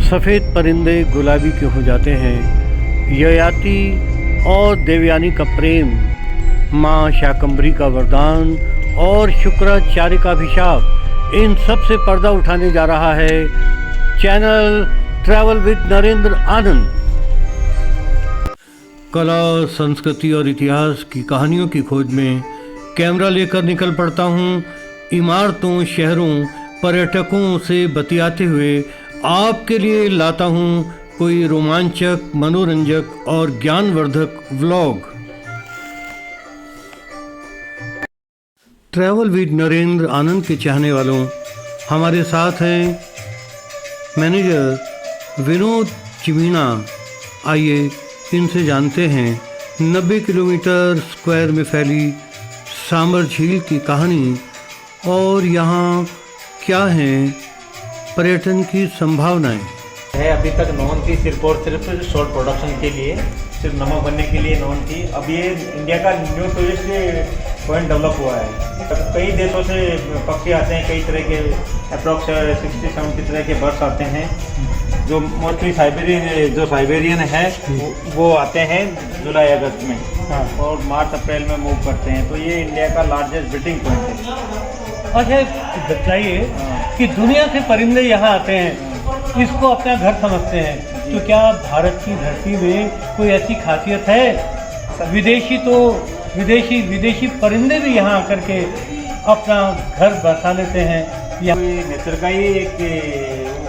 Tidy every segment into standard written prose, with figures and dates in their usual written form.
सफ़ेद परिंदे गुलाबी क्यों हो जाते हैं, ययाति और देवयानी का प्रेम, माँ शाकंभरी का वरदान और शुक्राचार्य का अभिशाप, इन सब से पर्दा उठाने जा रहा है चैनल ट्रैवल विद नरेंद्र आनंद। कला, संस्कृति और इतिहास की कहानियों की खोज में कैमरा लेकर निकल पड़ता हूँ। इमारतों, शहरों, पर्यटकों से बतियाते हुए आपके लिए लाता हूँ कोई रोमांचक, मनोरंजक और ज्ञानवर्धक व्लॉग। ट्रैवल विद नरेंद्र आनंद के चाहने वालों, हमारे साथ हैं मैनेजर विनोद चिमीना। आइए इनसे जानते हैं 90 किलोमीटर स्क्वायर में फैली सांबर झील की कहानी और यहाँ क्या हैं पर्यटन की संभावनाएं। है अभी तक नॉन थी सिर्फ और सिर्फ शॉर्ट प्रोडक्शन के लिए, सिर्फ नमक बनने के लिए नॉन थी। अब ये इंडिया का न्यू टूरिस्ट पॉइंट डेवलप हुआ है। कई देशों से पक्षी आते हैं, कई तरह के अप्रॉक्स 60-70 तरह के बर्ड्स आते हैं, जो मोस्टली साइबेरियन है वो आते हैं जुलाई अगस्त में। हाँ। और मार्च अप्रैल में मूव करते हैं। तो ये इंडिया का लार्जेस्ट ब्रीडिंग पॉइंट है। अच्छा बताइए कि दुनिया से परिंदे यहाँ आते हैं, इसको अपना घर समझते हैं, तो क्या भारत की धरती में कोई ऐसी खासियत है? विदेशी परिंदे भी यहाँ आकर के अपना घर बसा लेते हैं। नेचर का ही एक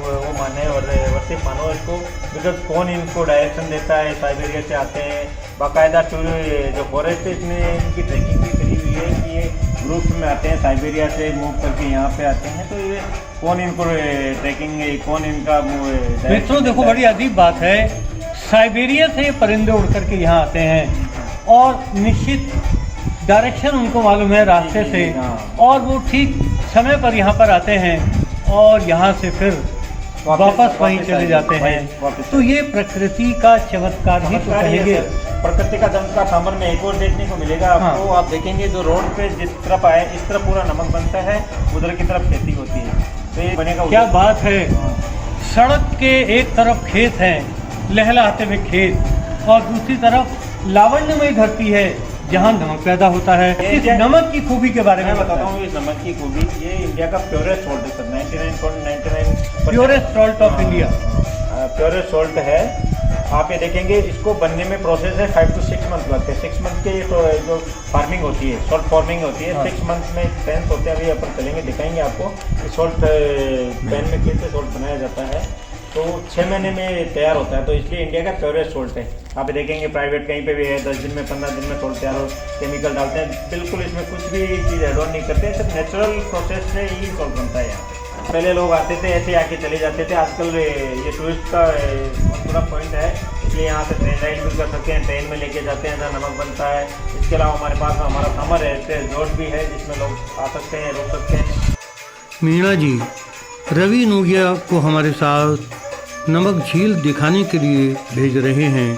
वो माने और वर्षिप मानो इसको, बिकॉज कौन इनको डायरेक्शन देता है? साइबेरिया से आते हैं बाकायदा। जो फॉरेस्ट है इसमें इनकी ट्रैकिंग भी करी हुई है कि ये ग्रुप में आते हैं, साइबेरिया से मूव करके यहाँ पे आते हैं। तो ये कौन इनको ट्रैकिंग, कौन इनका मित्रों देखो, बड़ी अजीब बात है, साइबेरिया से परिंदे उड़ करके यहाँ आते हैं और निश्चित डायरेक्शन उनको मालूम है रास्ते से, और वो ठीक समय पर यहाँ पर आते हैं और यहाँ से फिर वापस वहीं चले जाते हैं। तो ये प्रकृति का चमत्कार ही तो कहेंगे। प्रकृति का चमत्कार सांबर में एक और देखने को मिलेगा आपको। हाँ। आप देखेंगे जो रोड पे जिस तरफ आए इस तरफ पूरा नमक बनता है, उधर की तरफ खेती होती है। तो ये बनेगा। क्या बात है। हाँ। सड़क के एक तरफ खेत हैं, लहलहाते हुए खेत, और दूसरी तरफ लावण्यमय धरती है जहाँ नमक पैदा होता है। इस नमक की खूबी के बारे में बताता हूँ। इस नमक की खूबी, ये इंडिया का प्योरेस्ट सॉल्ट है sir, 99.99 purest salt of India. Purest salt है। आप ये देखेंगे इसको बनने में प्रोसेस है 5 to 6 मंथ लगते हैं। 6 मंथ के जो फार्मिंग होती है, सॉल्ट फार्मिंग होती है। 6 मंथ में सेंस होते हैं। अभी अपन चलेंगे, दिखाएंगे आपको सॉल्ट पैन में कैसे सॉल्ट बनाया जाता है। तो 6 महीने में तैयार होता है। तो इसलिए इंडिया का प्योरेस्ट सॉल्ट है। आप देखेंगे प्राइवेट कहीं पे भी है, 10 दिन में 15 दिन में सॉल्ट तैयार हो, केमिकल डालते हैं। बिल्कुल इसमें कुछ भी चीज़ एड ऑन नहीं करते, सिर्फ नेचुरल प्रोसेस से ही सॉल्ट बनता है यहाँ पे। पहले लोग आते थे ऐसे आके चले जाते थे। आजकल ये टूरिस्ट का बहुत बड़ा पॉइंट है, इसलिए यहाँ से ट्रेन राइड भी कर सकते हैं, ट्रेन में लेके जाते हैं जहाँ नमक बनता है। इसके अलावा हमारे पास हमारा समर है, रोड भी है जिसमें लोग आ सकते हैं, रुक सकते हैं। मीणा जी रवि नूगिया को हमारे साथ नमक झील दिखाने के लिए भेज रहे हैं।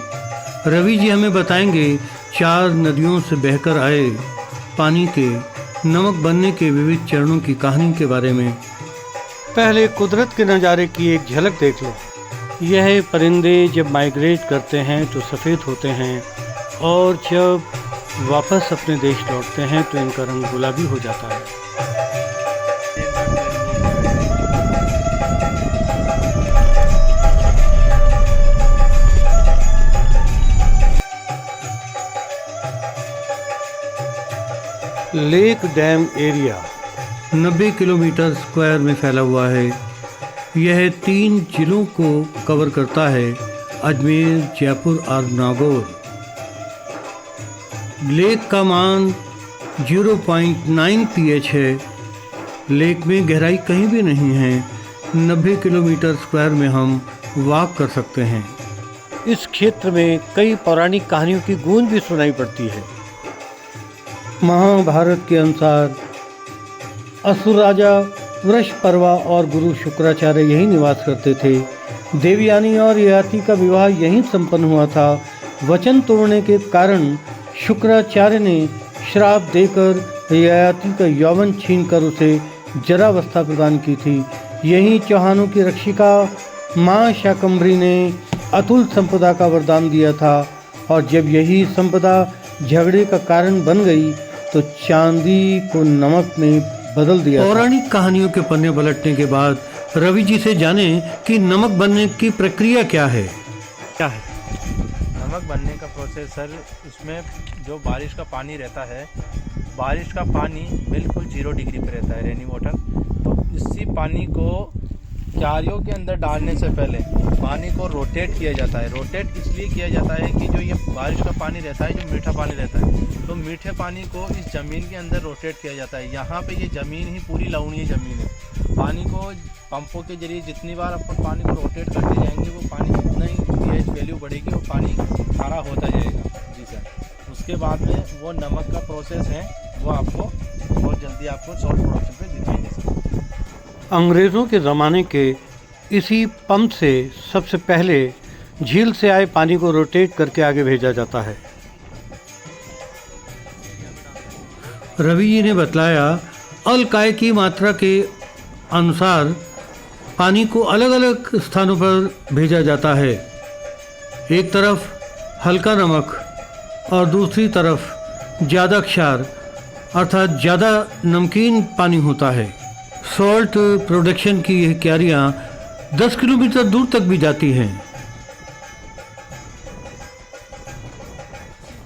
रवि जी हमें बताएंगे 4 नदियों से बहकर आए पानी के नमक बनने के विविध चरणों की कहानी के बारे में। पहले कुदरत के नज़ारे की एक झलक देख लो। यह परिंदे जब माइग्रेट करते हैं तो सफ़ेद होते हैं, और जब वापस अपने देश लौटते हैं तो इनका रंग गुलाबी हो जाता है। Lake dam area 90 kilometre square में फैला हुआ है। यह 3 जिलों को कवर करता है, अजमेर, जयपुर और नागौर। लेक का मान 0.9 pH है। लेक में गहराई कहीं भी नहीं है। 90 किलोमीटर स्क्वायर में हम वॉक कर सकते हैं। इस क्षेत्र में कई पौराणिक कहानियों की गूंज भी सुनाई पड़ती है। महाभारत के अनुसार असुर राजा वृषपर्वा और गुरु शुक्राचार्य यहीं निवास करते थे। देवयानी और ययाति का विवाह यहीं संपन्न हुआ था। वचन तोड़ने के कारण शुक्राचार्य ने श्राप देकर ययाति का यौवन छीनकर उसे जरावस्था प्रदान की थी। यहीं चौहानों की रक्षिका माँ शाकंभरी ने अतुल संपदा का वरदान दिया था और जब यही संपदा झगड़े का कारण बन गई तो चांदी को नमक में बदल दिया। पौराणिक कहानियों के पन्ने पलटने के बाद रवि जी से जाने कि नमक बनने की प्रक्रिया क्या है। नमक बनने का प्रोसेस सर, उसमें जो बारिश का पानी रहता है, बारिश का पानी बिल्कुल 0 डिग्री पे रहता है, रेनी वाटर। तो इसी पानी को क्यारियों के अंदर डालने से पहले पानी को रोटेट किया जाता है। रोटेट इसलिए किया जाता है कि जो ये बारिश का पानी रहता है, जो मीठा पानी रहता है, तो मीठे पानी को इस ज़मीन के अंदर रोटेट किया जाता है। यहाँ पे ये ज़मीन ही पूरी लवणीय ज़मीन है। पानी को पंपों के जरिए जितनी बार अपन पानी को रोटेट करते जाएंगे, वो पानी उतना ही pH वैल्यू बढ़ेगी और पानी खारा होता जाएगा। जी सर। उसके बाद में वो नमक का प्रोसेस है, वो आपको बहुत जल्दी आपको सॉल्ट प्रोडक्शन पे दिखाएंगे सर। अंग्रेज़ों के ज़माने के इसी पंप से सबसे पहले झील से आए पानी को रोटेट करके आगे भेजा जाता है। रवि जी ने बतलाया अल्काय की मात्रा के अनुसार पानी को अलग अलग स्थानों पर भेजा जाता है। एक तरफ हल्का नमक और दूसरी तरफ ज़्यादा क्षार अर्थात ज़्यादा नमकीन पानी होता है। सॉल्ट प्रोडक्शन की यह क्यारियाँ 10 किलोमीटर दूर तक भी जाती हैं।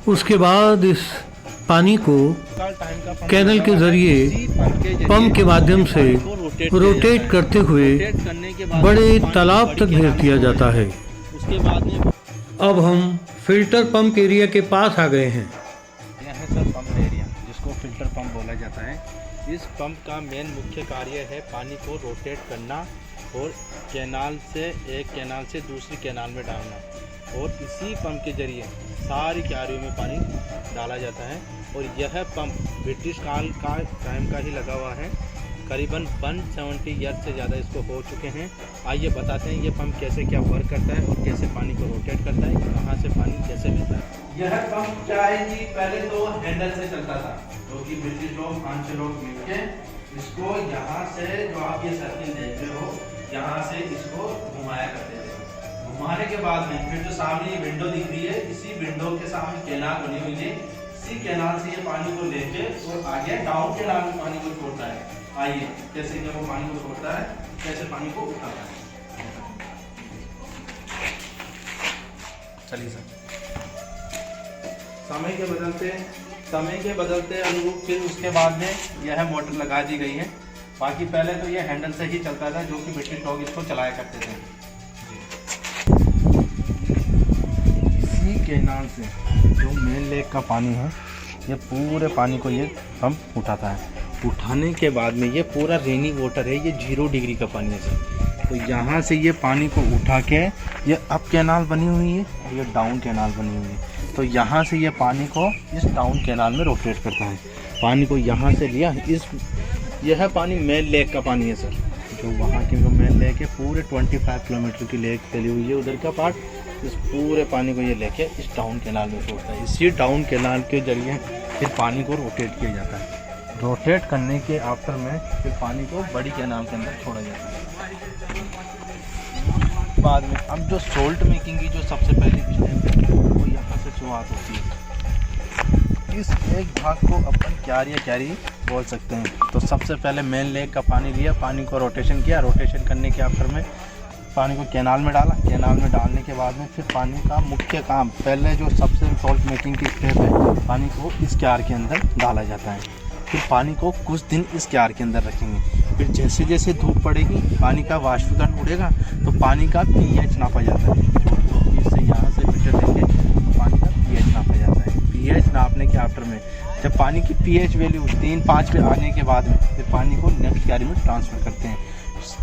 उसके बाद इस पानी को कैनल के जरिए पंप के माध्यम से रोटेट करते हुए बड़े तालाब तक भेज दिया जाता है। उसके बाद में अब हम फिल्टर पंप एरिया के पास आ गए हैं। यह है सर पंप एरिया, जिसको फिल्टर पंप बोला जाता है। इस पंप का मेन मुख्य कार्य है पानी को रोटेट करना और कैनाल से एक कैनाल से दूसरी कैनाल में डालना, और इसी पंप के जरिए सारी क्यारियों में पानी डाला जाता है। और यह पंप ब्रिटिश काल का टाइम का ही लगा हुआ है। करीबन 170 ईयर से ज़्यादा इसको हो चुके हैं। आइए बताते हैं ये पंप कैसे क्या वर्क करता है और कैसे पानी को रोटेट करता है, कहाँ से पानी कैसे लेता है। यह पंप क्या है जी, पहले तो हैंडल से चलता था, जो कि ब्रिटिश लोग 5 लोग मिलके इसको यहाँ से, जो आप ये सर्किल देख रहे हो, यहाँ से इसको घुमाया करते थे। घुमाने के बाद में फिर जो सामने ये विंडो दिख रही है, इसी विंडो के सामने कैनाल बनी हुई है। इसी कैनाल से ये पानी को लेके और आगे डाउन कैनाल में पानी को छोड़ता है। आइए कैसे कि वो पानी को छोड़ता है, कैसे पानी को उठाता है। चलिए सर। समय के बदलते अनुरूप फिर उसके बाद में यह मोटर लगा दी गई है। बाकी पहले तो यह हैंडल से ही चलता था, जो कि ब्रिटिश लोग इसको चलाया करते थे। इसी कैनाल से जो मेन लेक का पानी है, ये पूरे पानी को ये पंप उठाता है। उठाने के बाद में ये पूरा रेनी वाटर है, ये 0 डिग्री का पानी है सर। तो यहाँ से ये पानी को उठा के ये अप कैनाल बनी हुई है और ये डाउन कैनाल बनी हुई है। तो यहाँ से ये पानी को इस डाउन कैनाल में रोटेट करता है। पानी को यहाँ से लिया, यह पानी मेन लेक का पानी है सर। जो वहाँ की जो मेन लेक है, पूरे 25 किलोमीटर की लेक फैली हुई है उधर का पार्ट। इस पूरे पानी को ये लेके इस डाउन कैनाल में छोड़ता है। इसी डाउन कैनाल के जरिए फिर पानी को रोटेट किया जाता है। रोटेट करने के आफ्टर में फिर पानी को बड़ी कैनाल के अंदर छोड़ा जाता है। बाद में अब जो सोल्ट मेकिंग की जो सबसे पहली स्टेप है, वो यहाँ से शुरुआत होती है। इस एक भाग को अपन क्यारी बोल सकते हैं। तो सबसे पहले मेन लेक का पानी लिया, पानी को रोटेशन किया। रोटेशन करने के आफ्टर में पानी को कैनाल में डाला। कैनाल में डालने के बाद में फिर पानी का मुख्य काम, पहले जो सबसे सॉल्ट मेकिंग की स्टेप है, पानी को इस क्यार के अंदर डाला जाता है। फिर पानी को कुछ दिन इस क्यार के अंदर रखेंगे। फिर जैसे जैसे धूप पड़ेगी, पानी का वाष्पीकरण उड़ेगा, तो पानी का pH नापा जाता है। इससे यहाँ से मीटर लेंगे तो पानी का pH नापा जाता है। pH नापने के आफ्टर में जब पानी की pH वैल्यू 3-5 पे आने के बाद में फिर पानी को नेक्स्ट क्यारी में ट्रांसफ़र करते हैं।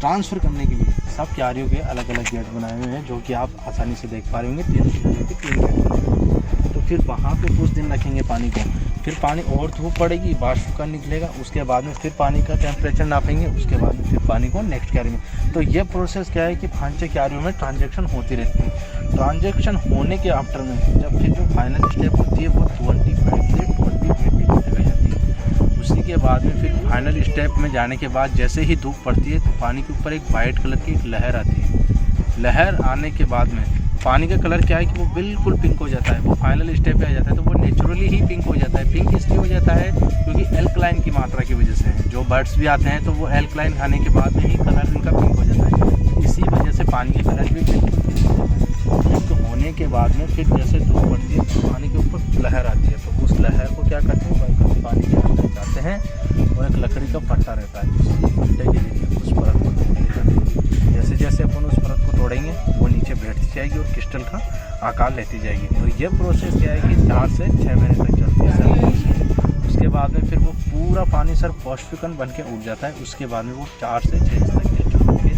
ट्रांसफ़र करने के लिए सब क्यारियों के अलग अलग गेट बनाए हुए हैं, जो कि आप आसानी से देख पा रहे होंगे। 3 गेट। तो फिर वहाँ पे कुछ दिन रखेंगे पानी को। फिर पानी और धूप पड़ेगी, वाष्पीकरण निकलेगा। उसके बाद में फिर पानी का टेम्परेचर नापेंगे। उसके बाद में फिर पानी को नेक्स्ट क्यारी में। तो ये प्रोसेस क्या है कि 5-6 क्यारियों में ट्रांजैक्शन होती रहती है। ट्रांजैक्शन होने के आफ्टर में जब फिर जो फाइनल स्टेप होती है, वो 25 से 28 डिग्री तक आ जाती है। उसी के बाद में फिर फाइनल स्टेप में जाने के बाद जैसे ही धूप पड़ती है, तो पानी के ऊपर एक वाइट कलर की एक लहर आती है। लहर आने के बाद में पानी का कलर क्या है कि वो बिल्कुल पिंक हो जाता है, वो फाइनल स्टेप पे आ जाता है। तो वो नेचुरली ही पिंक हो जाता है। पिंक इसलिए हो जाता है क्योंकि एल्कलाइन की मात्रा की वजह से है। जो बर्ड्स भी आते हैं तो वो एल्कलाइन खाने के बाद में ही कलर इनका पिंक हो जाता है। इसी वजह से पानी का कलर भी बिल्कुल पिंक हो जाता है। पिंक होने के बाद में फिर जैसे धूप पड़ती है तो पानी के ऊपर लहर आती है, तो उस लहर को क्या करते हैं, वर्कर्स पानी के अंदर जाते हैं और एक लकड़ी का पट्टा रहता है, उसी पट्टे के जरिए उस परत को तोड़े जाते हैं। जैसे जैसे अपन उस परत को तोड़ेंगे वो नीचे बैठती जाएगी और क्रिस्टल का आकार लेती जाएगी। तो ये प्रोसेस क्या है कि 4 से 6 महीने तक चलती है सर। उसके बाद में फिर वो पूरा पानी सर पौष्टिकन बन के उड़ जाता है। उसके बाद में वो 4 से 6 इंच तक क्रिस्टल बन के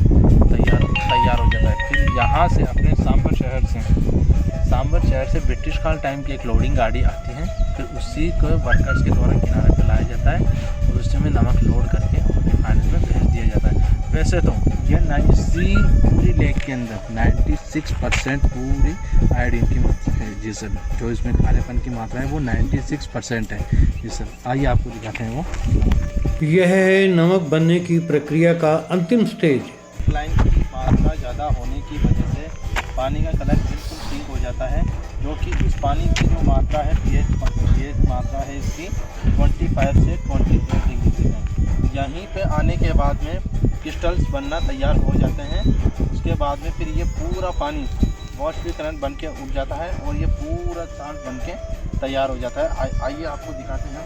तैयार हो जाता है। फिर यहाँ से अपने सांभर शहर से ब्रिटिश काल टाइम की एक लोडिंग गाड़ी आती है। फिर उसी को वर्कर्स के द्वारा किनारे पर लाया जाता है और उसमें नमक लोड करके रिफाइनरी में भेज दिया जाता है। वैसे तो ये पूरी लेक के अंदर 96% पूरी आयोडीन की मात्रा है जी सर। जो इसमें खारेपन की मात्रा है वो 96% है जी सर। आइए आपको दिखाते हैं वो। यह है नमक बनने की प्रक्रिया का अंतिम स्टेज। लाइन की मात्रा ज़्यादा होने की वजह से पानी का कलर बिल्कुल पिंक हो जाता है, जो कि इस पानी की जो मात्रा है पीएच मात्रा है इसकी 25 से 28 डिग्री है। यहीं पे आने के बाद में क्रिस्टल्स बनना तैयार हो जाते हैं। उसके बाद में फिर ये पूरा पानी वाष्पीकरण बन के उठ जाता है और ये पूरा चार्ट बन के तैयार हो जाता है। आइए आपको दिखाते हैं।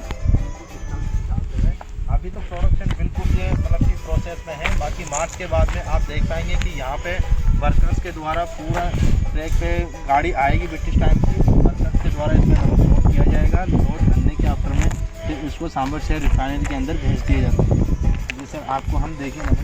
अभी तो प्रोडक्शन बिल्कुल ये मतलब कि प्रोसेस में है। बाकी मार्च के बाद में आप देख पाएंगे कि यहाँ पे वर्कर्स के द्वारा पूरा ट्रैक पे गाड़ी आएगी ब्रिटिश टाइम की। वर्कर्स के द्वारा इसमें लोड किया जाएगा। लोड करने के आफ्टर में फिर इसको सांभर शहर रिफाइनरी के अंदर भेज दिया जाता है। जी सर, आपको हम देखेंगे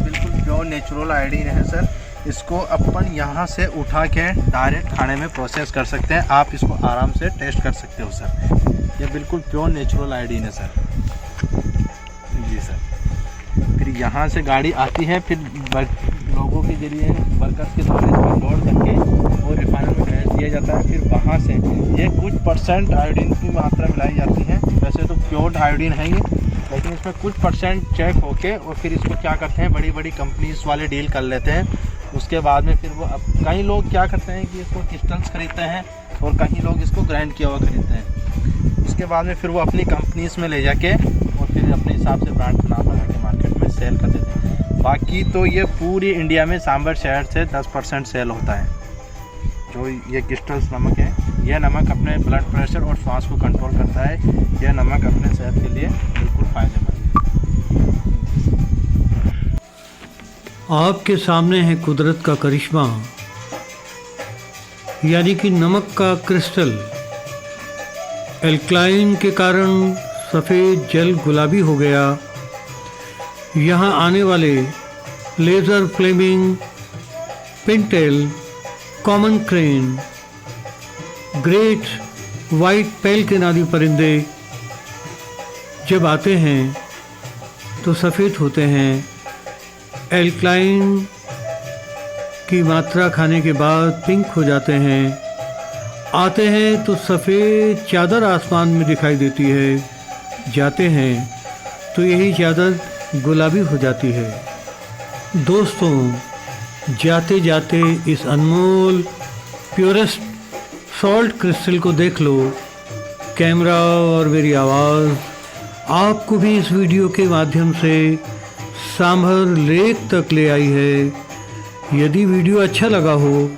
बिल्कुल प्योर नेचुरल आयोडीन है सर। इसको अपन यहाँ से उठा के डायरेक्ट खाने में प्रोसेस कर सकते हैं। आप इसको आराम से टेस्ट कर सकते हो सर। ये बिल्कुल प्योर नेचुरल आयोडीन है सर। जी सर, फिर यहाँ से गाड़ी आती है, फिर लोगों के जरिए वर्कर्स के द्वारा इसको लोड करके और रिफाइनरी में भेज दिया जाता है। फिर वहाँ से ये कुछ % आयोडीन की मात्रा मिलाई जाती है। वैसे तो प्योर आयोडीन है ये, लेकिन इसमें कुछ % चेक होके और फिर इसको क्या करते हैं, बड़ी बड़ी कंपनीज वाले डील कर लेते हैं। उसके बाद में फिर वो कई लोग क्या करते हैं कि इसको क्रिस्टल्स खरीदते हैं और कई लोग इसको ग्राइंड किया हुआ खरीदते हैं। उसके बाद में फिर वो अपनी कंपनीज में ले जाके और फिर अपने हिसाब से ब्रांड बना के मार्केट में सेल कर देते हैं। बाकी तो ये पूरी इंडिया में सांभर शहर से 10% सेल होता है। जो ये क्रिस्टल्स नमक है, यह नमक अपने ब्लड प्रेशर और श्वास को कंट्रोल करता है। यह नमक अपने सेहत के लिए बिल्कुल फ़ायदेमंद है। आपके सामने है कुदरत का करिश्मा, यानी कि नमक का क्रिस्टल। एल्कलाइन के कारण सफ़ेद जल गुलाबी हो गया। यहाँ आने वाले lesser flamingo, pintail, common crane, great white pelican आदि परिंदे जब आते हैं तो सफ़ेद होते हैं। एल्कलाइन की मात्रा खाने के बाद पिंक हो जाते हैं। आते हैं तो सफ़ेद चादर आसमान में दिखाई देती है। जाते हैं तो यही चादर गुलाबी हो जाती है। दोस्तों, जाते जाते इस अनमोल प्योरेस्ट सॉल्ट क्रिस्टल को देख लो। कैमरा और मेरी आवाज़ आपको भी इस वीडियो के माध्यम से सांभर लेक तक ले आई है। यदि वीडियो अच्छा लगा हो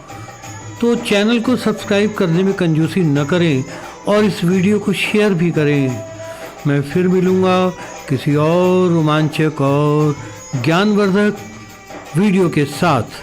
तो चैनल को सब्सक्राइब करने में कंजूसी न करें और इस वीडियो को शेयर भी करें। मैं फिर मिलूँगा किसी और रोमांचक और ज्ञानवर्धक वीडियो के साथ।